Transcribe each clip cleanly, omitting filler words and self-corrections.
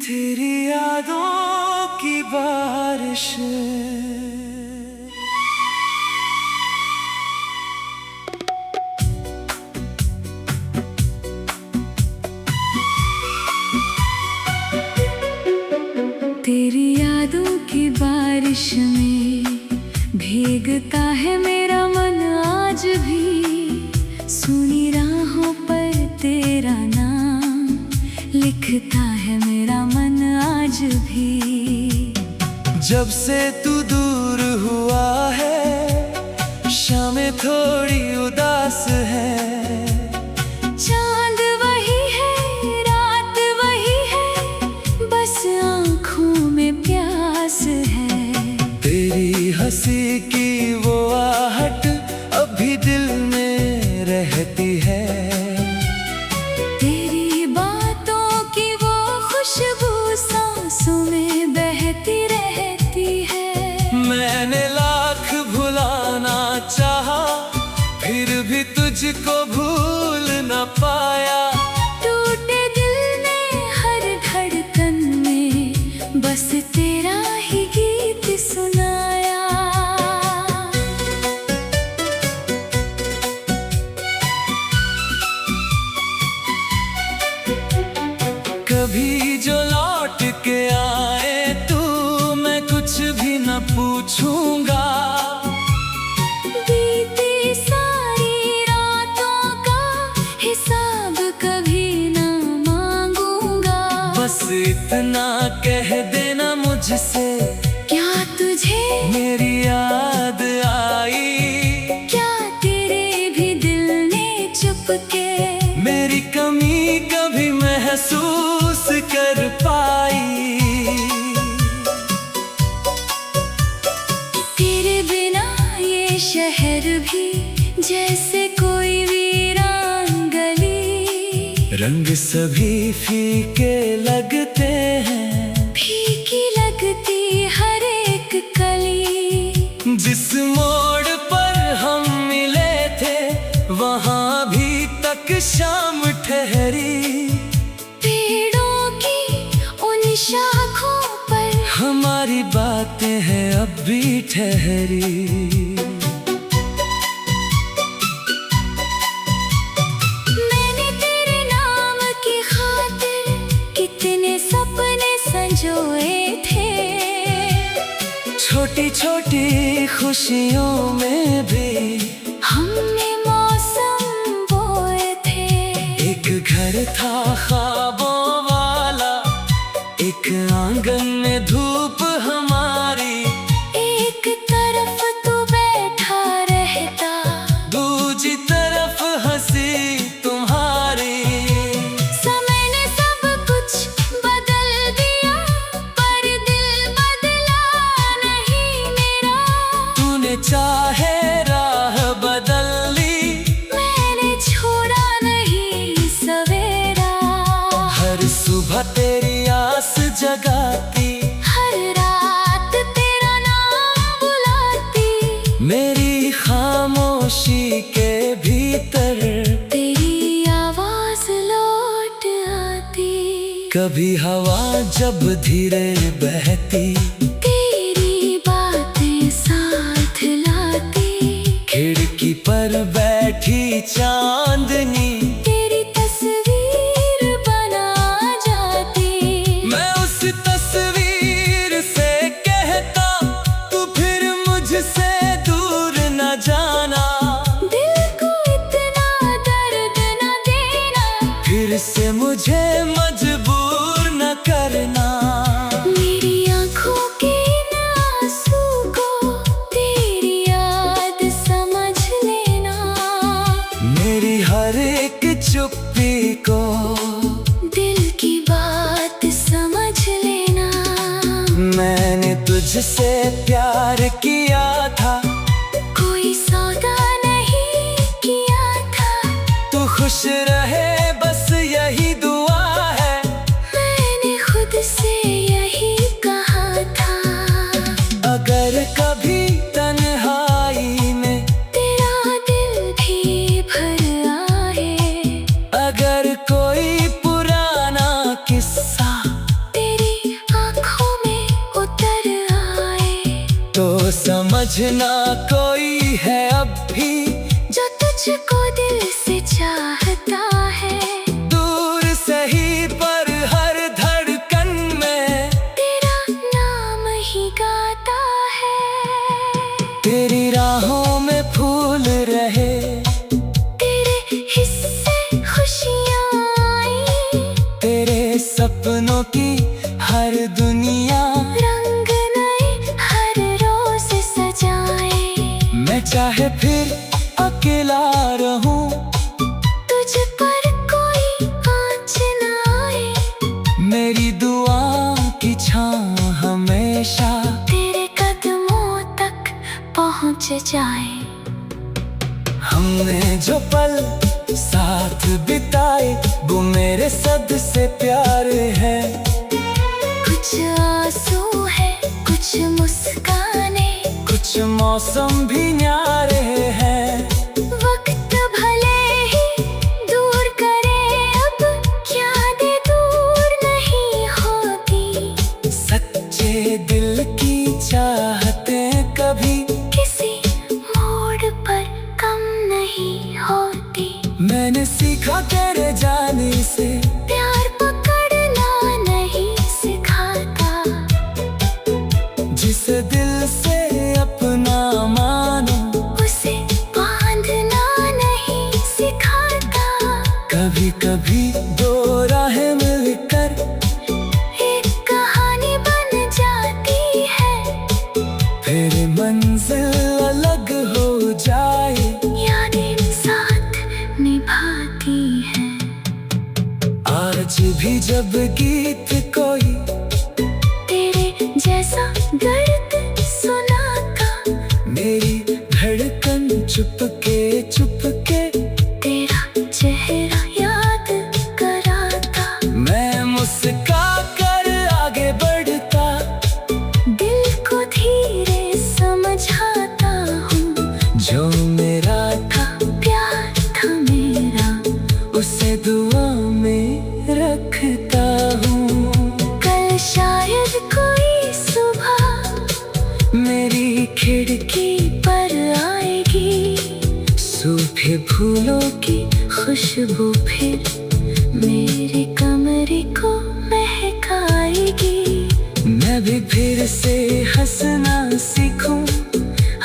तेरी यादों की बारिश। तेरी यादों की बारिश में भीगता है मेरा मन आज भी। सुनी राहों पर तेरा नाम लिखता है मेरा मन आज भी। जब से तू दूर हुआ है शामें थोड़ी उदास है। चांद वही है रात वही है, बस आँखों में प्यास है। तेरी हंसी की वो आहट अभी दिल में रहती है। तेरी बातों की वो खुशबू सांसों में बहती रहती है। मैंने लाख भुलाना चाहा फिर भी तुझको भूल न पाया। टूटे दिल ने हर धड़कन में बस तेरा ही गीत सुनाया। कभी जो लौट के आए तू मैं कुछ भी न पूछूंगा। बीती सारी रातों का हिसाब कभी ना मांगूंगा। बस इतना कह देना मुझसे, क्या तुझे मेरी याद आई? क्या तेरे भी दिल ने चुपके मेरी कमी कभी महसूस कर पाई? तेरे बिना ये शहर भी जैसे कोई वीरान गली। रंग सभी फीके लगते हैं, फीकी लगती हर एक कली। जिस मोड़ पर हम मिले थे वहाँ भी तक शाम ठहरी। पेड़ों की उन शाखों पर हमारी बातें हैं अब भी ठहरी। मैंने तेरे नाम की खातिर कितने सपने संजोए थे। छोटी छोटी खुशियों में भी हमने मौसम बोए थे। एक घर था ख्वाबों वाला, एक आंगन में धूप हमारी। एक तरफ तू बैठा रहता, दूसरी तरफ हंसी तुम्हारी। समय ने सब कुछ बदल दिया पर दिल बदला नहीं मेरा। तूने चाहे राह बदल ली, मैंने छोड़ा नहीं सवेरा। हर सुबह तेरी आस जगाती, हर रात तेरा नाम बुलाती। मेरी खामोशी के भीतर तेरी आवाज लौट आती। कभी हवा जब धीरे बहती, तेरी बातें साथ लाती। खिड़की पर बैठी चांदनी तेरी तस्वीर बना जाती। मैं उस तस्वीर से कहता तू फिर मुझसे दूर न जाना। दिल को इतना दर्द न देना, फिर से मुझे मजबूर न करना। मेरी आँखों के इन आंसू को तेरी याद समझ लेना। मेरी हर एक चुप्पी को दिल की बात समझ लेना। मैंने तुझसे प्यार किया था, कोई सौदा नहीं किया था। तू खुश रहे बस यही दुआ है। मैंने खुद से यही कहा था। अगर कभी तन्हाई में तेरा दिल भी भर आए, अगर कोई पुराना किस्सा तेरे समझना कोई है अब भी जो तुझको दिल से चाहता है। दूर सही पर हर धड़कन में तेरा नाम ही गाता है। तेरी राहों में फूल रहे, तेरे हिस्से खुशियाँ आई। तेरे सपनों की हर दुनिया रंग नए हर रोज सजाए। मैं चाहे फिर अकेला रहूं, तुझ पर कोई आँच न आए। मेरी दुआ की छां हमेशा तेरे कदमों तक पहुँच जाए। हमने जो पल साथ बिताए वो मेरे सद से प्यार है। कुछ आंसू है, कुछ मुस्काने, कुछ मौसम भी न्यारे हैं। वक्त भले ही दूर करे अब यादें दूर नहीं होती। सच्चे दिल की चाहतें कभी किसी मोड़ पर कम नहीं होती। मैंने सीखा तेरे जाने से प्यार पकड़ना नहीं सिखाता। जिसे दिल से अपना मानो उसे बांधना नहीं सिखाता। कभी कभी दो राहें मिलकर एक कहानी बन जाती है। फिर मंजिल अलग हो जाए, यादें साथ निभाती हैं। आज भी जब गीत कोई तेरे जैसा दर्द सुनाता। मेरी धड़कन चुपके चुपके तेरा चेहरा याद कराता। मैं मुस्का कर आगे बढ़ता। दिल को धीरे समझाता हूँ। जो मेरा था प्यार था मेरा, उसे दुआ में रखता हूँ। कल शायद कोई सुबह मेरी खिड़की पर आएगी, सूखे फूलों की खुशबू फिर मेरे कमरे को महकाएगी। मैं भी फिर से हंसना सीखूं,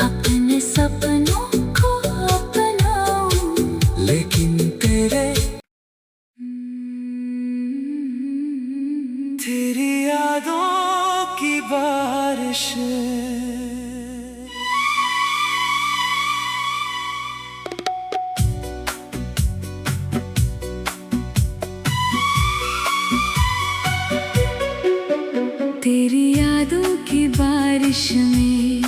अपने सपनों को अपनाऊं। लेकिन तेरी यादों की बारिश तेरी यादों की बारिश में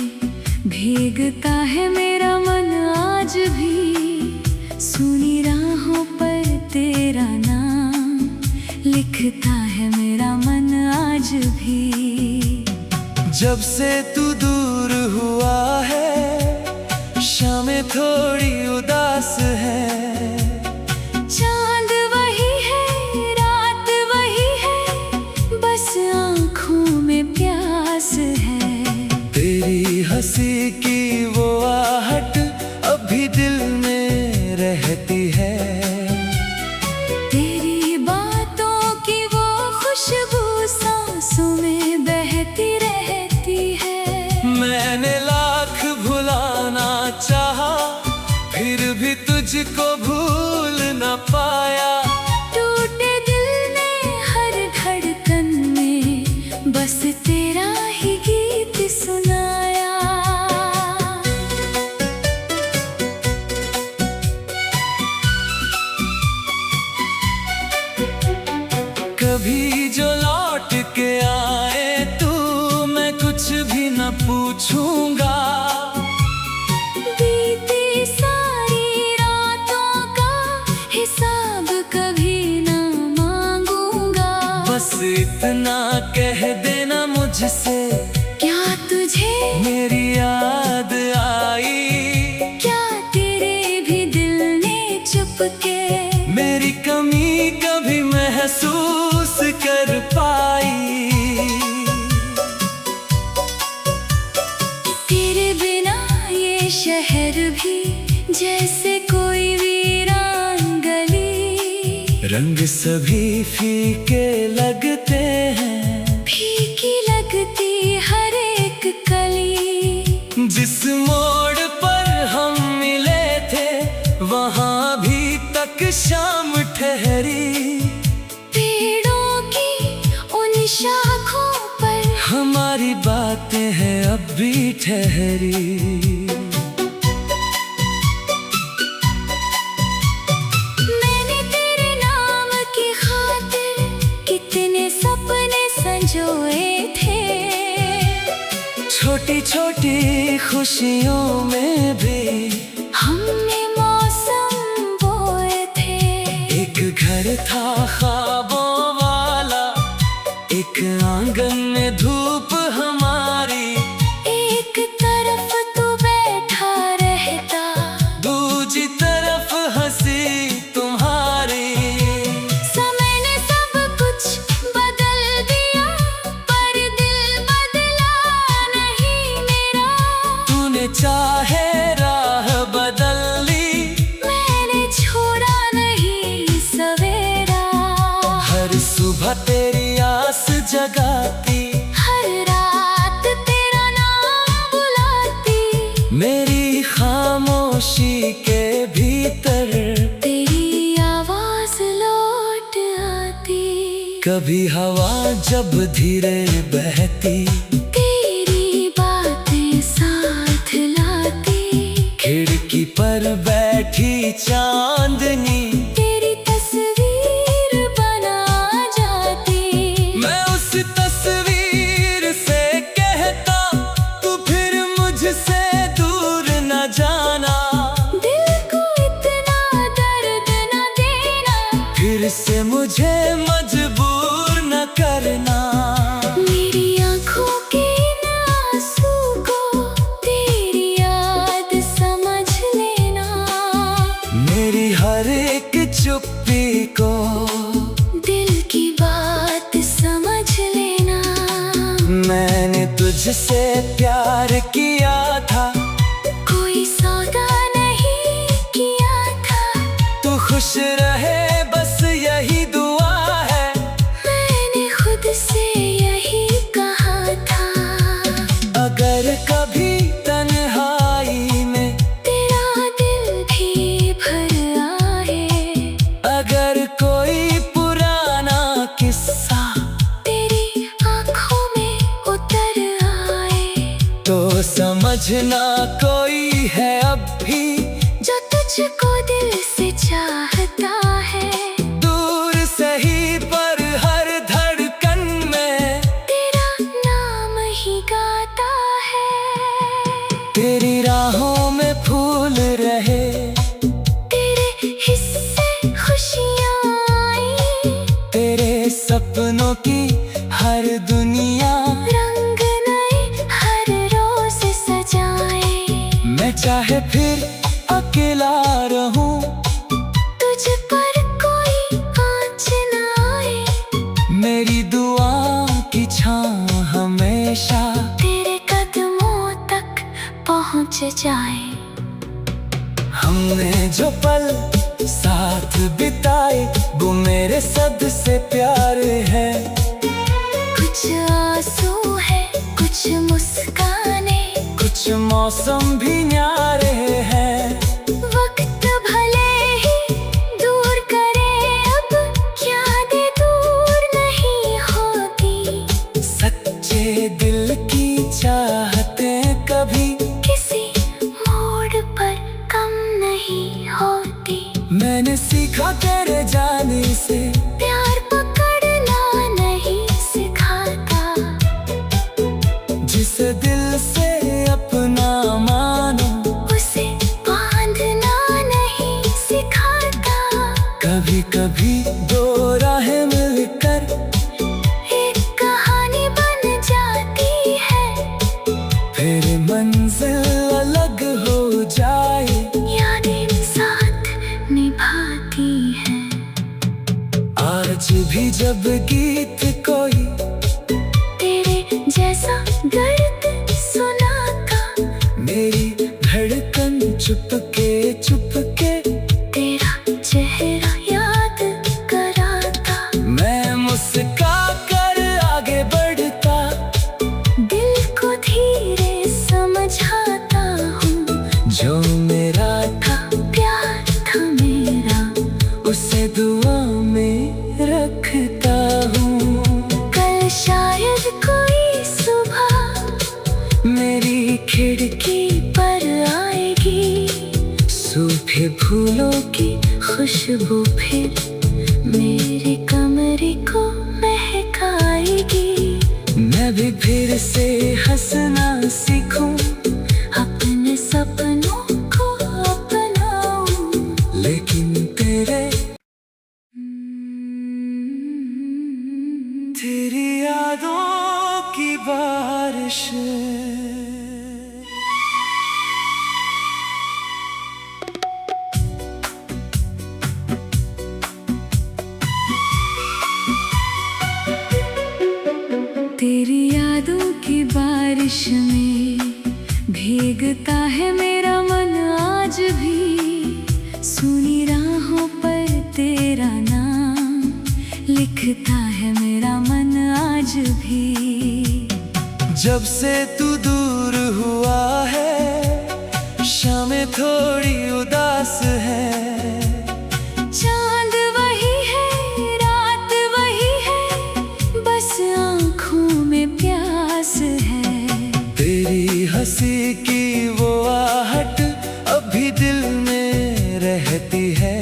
भीगता है मेरा मन आज भी। सुनी राहों पर तेरा नाम लिखता है मेरा मन आज भी। जब से तू दूर हुआ है, शामें थोड़ी उदास है। चांद वही है, रात वही है, बस आँखों में प्यास है। तेरी हंसी की वो आहट अभी दिल में रहती है। तेरी बातों की वो खुशबू सांसों में बहती रहती है। मैंने लाख भुलाना चाहा, फिर भी तुझको भूल न पाया। टूटे दिल ने हर धड़कन में बस तेरा ही गीत सुनाया। कभी जो लौट के आए तू, मैं कुछ भी न पूछूंगा। बीती सारी रातों का हिसाब कभी ना मांगूंगा। बस इतना कह देना मुझसे, क्या तुझे मेरी याद आई? क्या तेरे भी दिल ने चुपके मेरी कमी कभी महसूस कर पाई? तेरे बिना रंग सभी फीके लगते हैं, फीकी लगती हर एक कली। जिस मोड़ पर हम मिले थे वहाँ भी तक शाम ठहरी। पेड़ों की उन शाखों पर हमारी बातें हैं अब भी ठहरी। छोटी छोटी खुशियों में भी हमने मौसम बोए थे। एक घर था ख्वाबों वाला, एक आंगन में धूप हमारी। एक तरफ तू बैठा रहता, दूसरी तरफ हंसी तुम्हारी। समय ने सब कुछ बदल दिया, पर दिल बदला नहीं मेरा। तूने चाहे राह बदल ली, मैंने छोड़ा नहीं सवेरा। हर सुबह तेरी आस जगाती, हर रात तेरा नाम बुलाती। मेरी खामोशी के भीतर तेरी आवाज लौट आती। कभी हवा जब धीरे बहती, तेरी बातें साथ लाती। खिड़की पर बैठी चांदनी तेरी तस्वीर बना जाती। मैं उस तस्वीर से कहता, तू फिर मुझसे दूर न जाना। दिल को इतना दर्द न देना, फिर से मुझे मजबूर न करना। मेरी आँखों के इन आंसू को तेरी याद समझ लेना। मेरी हर एक चुप्पी को दिल की बात समझ लेना। मैंने तुझसे प्यार किया था, कोई सौदा नहीं किया था। तू खुश रहे बस यही दुआ है। मैंने खुद से यही कहा था। अगर कभी तन्हाई में तेरा दिल भी भर आए, अगर कोई पुराना किस्सा तेरी आँखों में उतर आए, तो समझना कोई है अब भी जो तुझको दिल से चाहता है। दूर सही पर हर धड़कन में तेरा नाम ही गाता है। तेरी राहों में फूल रहे, तेरे हिस्से खुशियाँ आई। तेरे सपनों की हर दुनिया रंग नए हर रोज सजाए। मैं चाहे फिर अकेला रहूं, तुझ पर कोई आँच न आए। मेरी दुआ की छाँव हमेशा तेरे कदमों तक पहुँच जाए। हमने जो पल साथ बिताए वो मेरे सद से प्यार है। कुछ आंसू है, कुछ मुस्काने, कुछ मौसम भी न्यारे हैं। वक्त भले ही दूर करे अब, यादें दूर नहीं होती। सच्चे दिल की चाहतें कभी किसी मोड़ पर कम नहीं होती। मैंने सीखा तेरे जाने से, प्यार पकड़ना नहीं सिखाता। जिस दिल से अपना मानो उसे बांधना नहीं सिखाता। कभी कभी दो राहें मिलकर एक कहानी बन जाती है। फिर मंजिल अलग हो जाए, यादें साथ निभाती हैं। आज भी जब गीत कोई तेरे जैसा दर्द सुनाता, मेरी धड़कन चुपके चुपके तेरा चेहरा याद कर फूलों की खुशबू फिर मेरे कमरे को महकाएगी। मैं भी फिर से हंसना सीखूं, अपने सपनों को अपनाऊं। लेकिन तेरी यादों की बारिश तेरी यादों की बारिश में भीगता है मेरा मन आज भी। सुनी राहों पर तेरा नाम लिखता है मेरा मन आज भी। जब से तू दूर हुआ है, शामें थोड़ी उदास है। चांद वही है, रात वही है, बस आँखों में प्यास है। तेरी हंसी की वो आहट अभी दिल में रहती है।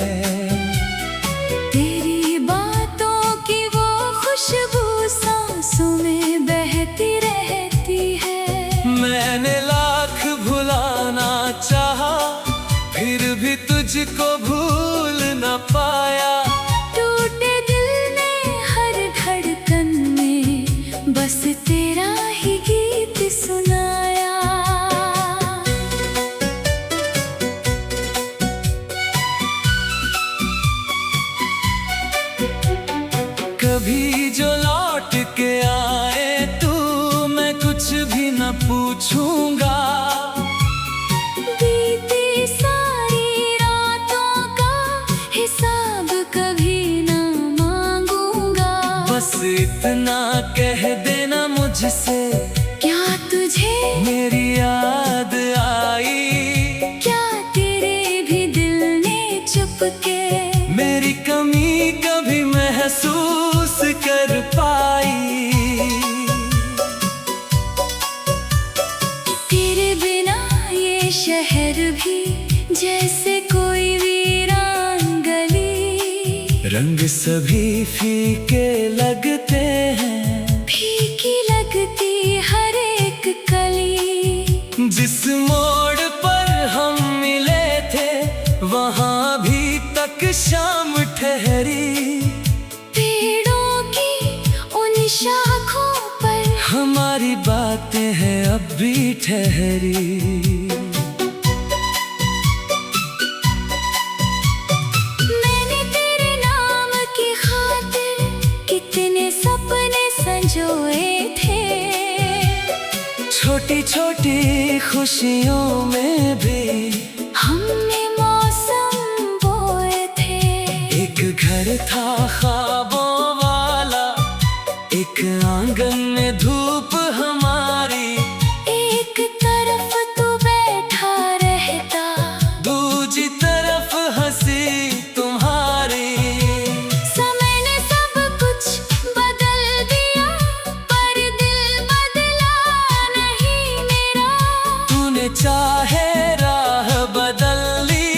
तेरी बातों की वो खुशबू सांसों में बहती रहती है। मैंने लाख भुलाना चाहा, फिर भी तुझको भूल न पाया। टूटे दिल ने हर धड़कन में बस तेरा ही गीत सुनाया। कभी जो लौट के आए तू, मैं कुछ भी न पूछूंगा। बीती सारी रातों का हिसाब कभी न मांगूंगा। बस इतना कह देना मुझसे, क्या तुझे मेरी याद आई? क्या तेरे भी दिल ने चुपके मेरी कमी कभी महसूस कर पाई? तेरे बिना ये शहर भी जैसे कोई वीरान गली। रंग सभी फीके लगते हैं, फीकी लगती हर एक कली। जिस मोड़ पर हम मिले थे, वहाँ भी तक शाम ठहरी। पेड़ों की उन शाखों पर हमारी बातें हैं अब भी ठहरी। मैंने तेरे नाम की खातिर कितने सपने संजोए थे। छोटी छोटी खुशियों में भी हमने मौसम बोए थे। एक घर था ख्वाबों वाला, एक आंगन में धूप हमारी। एक तरफ तू बैठा रहता, दूसरी तरफ हंसी तुम्हारी। समय ने सब कुछ बदल दिया, पर दिल बदला नहीं मेरा। तूने चाहे राह बदल ली,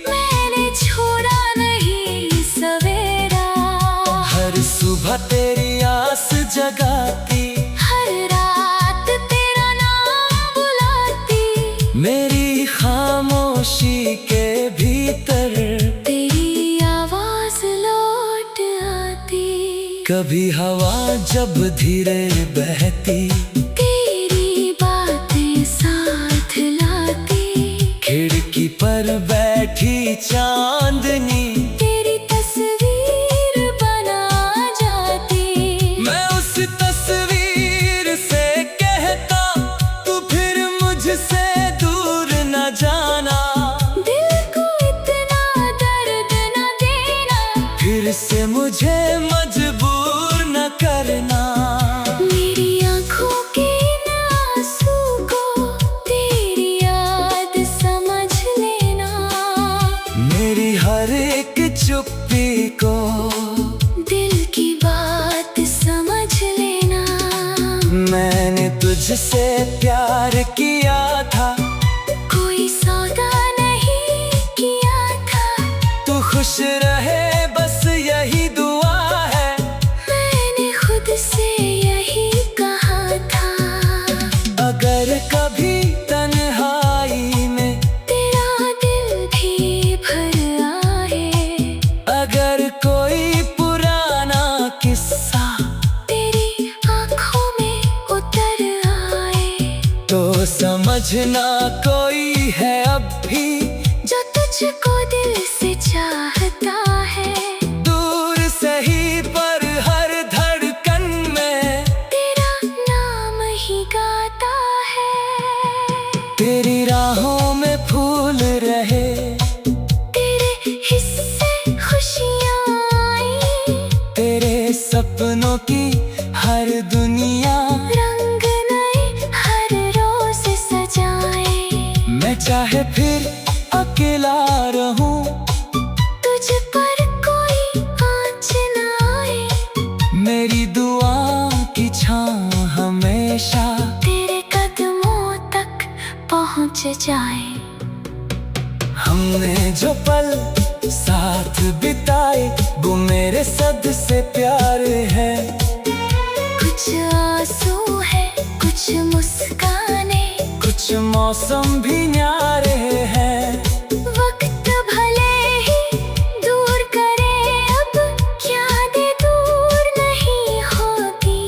मैंने छोड़ा नहीं सवेरा। हर सुबह तेरी आस जगाती, हर रात तेरा नाम बुलाती। मेरी खामोशी के भीतर तेरी आवाज लौट आती। कभी हवा जब धीरे बहती, तेरी बातें साथ लाती। खिड़की पर बैठी चांदनी तेरी तस्वीर बना जाती। मैं उस तस्वीर से कहता, तू फिर मुझसे दूर न जाना। दिल को इतना दर्द न देना, फिर से मुझे मजबूर न करना। मेरी आँखों के इन आंसू को तेरी याद समझ लेना। मेरी हर एक चुप्पी को दिल की बात समझ लेना। मैंने तुझसे प्यार किया था, कोई सौदा नहीं किया समझना कोई है अब भी जो तुझको दिल से चाहता है। दूर सही पर हर धड़कन में तेरा नाम ही गाता है। तेरी राहों में फूल रहे, तेरे हिस्से खुशियाँ आई। तेरे सपनों की हर दुनिया रंग नए हर रोज सजाए। मैं चाहे फिर अकेला रहूं, तुझ पर कोई आँच न आए। मेरी दुआ की छां हमेशा तेरे कदमों तक पहुँच जाए। हमने जो पल साथ बिताए वो मेरे सद से प्यार है। कुछ आंसू है, कुछ मुस्काने, कुछ मौसम भी न्यारे हैं। वक्त भले ही दूर करे अब क्या दे दूर नहीं होती।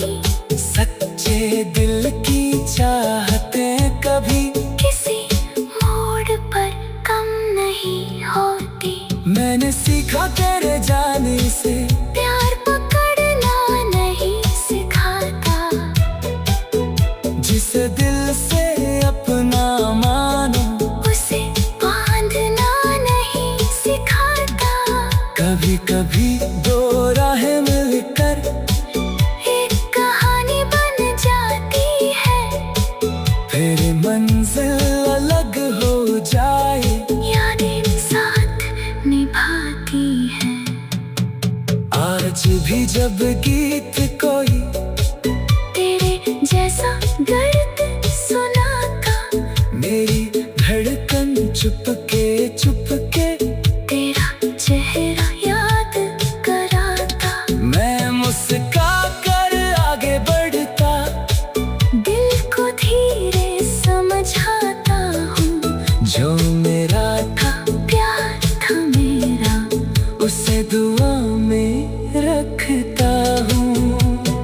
सच्चे दिल की चाहतें कभी किसी मोड़ पर कम नहीं होती। मैंने सीखा तेरे जाने से प्यार पकड़ना नहीं सिखाता। जिसे दिल से अपना मानो उसे बांधना नहीं सिखाता। कभी कभी दो राहें मिलकर एक कहानी बन जाती है। फिर मंजिल अलग हो जाए, यादें साथ निभाती हैं। आज भी जब गीत कोई तेरे जैसा दर्द सुनाता। मेरी धड़कन चुपके चुपके तेरा चेहरा याद कराता। मैं मुस्का कर आगे बढ़ता। दिल को धीरे समझाता हूँ। जो मेरा था प्यार था मेरा, उसे दुआ में रखता हूँ।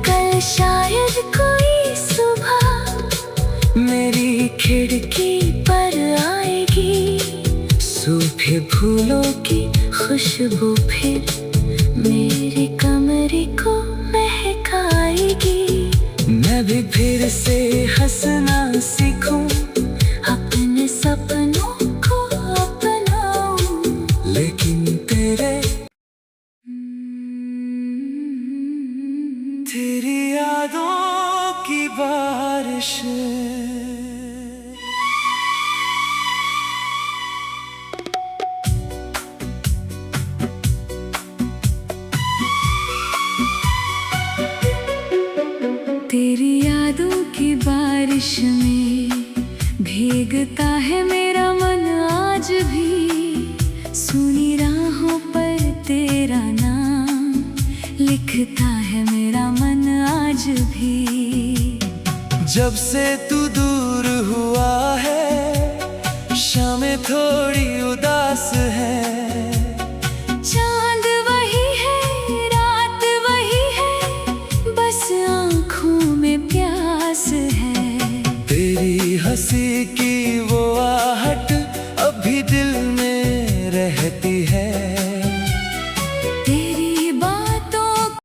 कल शायद कोई सुबह मेरी खिड़की पर आएगी। सूखे फूलों की खुशबू फिर मेरे कमरे को महकाएगी। मैं भी फिर से हंसना सीखूं, अपने सपनों को अपनाऊं। लेकिन तेरी यादों की बारिश। तेरी यादों की बारिश में भीगता है मेरा मन आज भी। सुनी राहों पर तेरा नाम लिखता है मेरा मन आज भी। जब से तू दूर हुआ है, शामें थोड़ी उदास है।